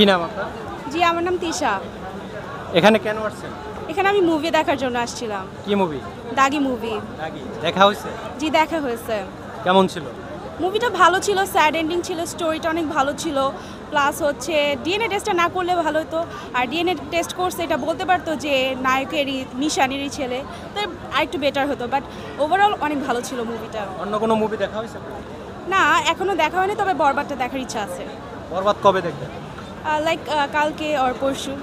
কি নাম আপনার? জি, আমার নাম তিশা। এখানে কেন আসছেন? এখানে আমি মুভি দেখার জন্য আসছিলাম। কি মুভি? দাগি মুভি। দাগি দেখা হয়েছে? জি, দেখা হয়েছে। কেমন ছিল? মুভিটা ভালো ছিল, স্যাড এন্ডিং ছিল, স্টোরিটা অনেক ভালো ছিল। প্লাস হচ্ছে ডিএনএ টেস্টটা না করলে ভালো হতো। আর ডিএনএ টেস্ট করছে এটা বলতে পারতো যে নায়কেরই নিশানেরই ছেলে, তাই আরেকটু বেটার হতো। বাট ওভারঅল অনেক ভালো ছিল মুভিটা। অন্য কোনো মুভি দেখা হয়েছে? না, এখনও দেখা হয়নি, তবে বরবাদটা দেখার ইচ্ছা আছে। বরবাদ কবে দেখবেন? লাইক কালকে আর পরশু।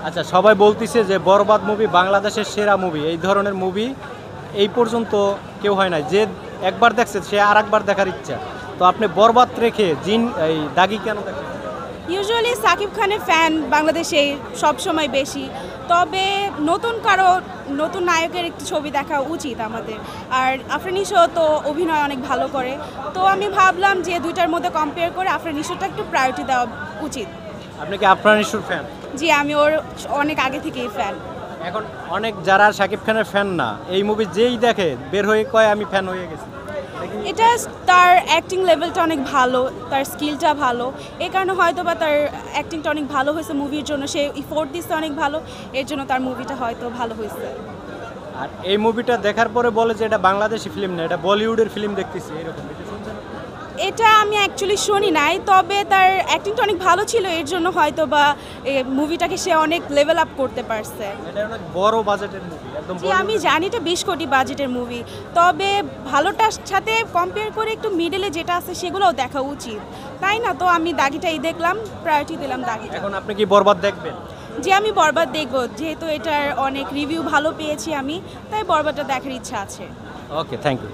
আচ্ছা, সবাই বলতিছে যে বরবাদ মুভি বাংলাদেশের সেরা মুভি। এই ধরনের মুভি এই পর্যন্ত কেউ হয় নাই। যে একবার দেখছে সে আর একবার দেখার ইচ্ছা। তো আপনি বরবাদ রেখে এই দাগি কেন দেখেন? ইউজুয়ালি সাকিব খানের ফ্যান বাংলাদেশে সবসময় বেশি, তবে নতুন নায়কের একটি ছবি দেখা উচিত আমাদের। আর আফরান নিশো তো অভিনয় অনেক ভালো করে, তো আমি ভাবলাম যে দুইটার মধ্যে কম্পেয়ার করে আফরান নিশোটা একটু প্রায়োরিটি দেওয়া উচিত। আপনি কি আফরান নিশোর ফ্যান? জি, আমি ওর অনেক আগে থেকেই ফ্যান। এখন অনেক যারা শাকিব খানের ফ্যান না, এই মুভি যেই দেখে বের হয়ে কয় আমি ফ্যান হয়ে গেছি। এটা তার অ্যাক্টিং লেভেলটা অনেক ভালো, তার স্কিলটা ভালো, এই কারণে হয়তো বা তার অ্যাক্টিংটা অনেক ভালো হয়েছে মুভির জন্য। সে ইফোর্ট দিচ্ছে অনেক ভালো, এর জন্য তার মুভিটা হয়তো ভালো হয়েছে। আর এই মুভিটা দেখার পরে বলে যে এটা বাংলাদেশি ফিল্ম না, এটা বলিউডের ফিল্ম দেখতেছি, এরকম এটা শুনছেন? এটা আমি অ্যাকচুয়ালি শুনি নাই, তবে তার অ্যাক্টিংটা অনেক ভালো ছিল, এর জন্য হয়তো বা মুভিটাকে সে অনেক লেভেল আপ করতে পারছে। এটা অনেক বড় বাজেটের মুভি, একদম। জি, আমি জানি এটা 20 কোটি বাজেটের মুভি, তবে ভালোটার সাথে কম্পেয়ার করে একটু মিডলে যেটা আছে সেগুলোও দেখা উচিত, তাই না? তো আমি দাগিটাই দেখলাম, প্রায়োরিটি দিলাম দাগিটা। এখন আপনি কি বরবাদ দেখবেন? যে আমি বরবাদ দেখব, যেহেতু এটার অনেক রিভিউ ভালো পেয়েছি আমি, তাই বরবাদটা দেখার ইচ্ছা আছে। ওকে, থ্যাংক ইউ।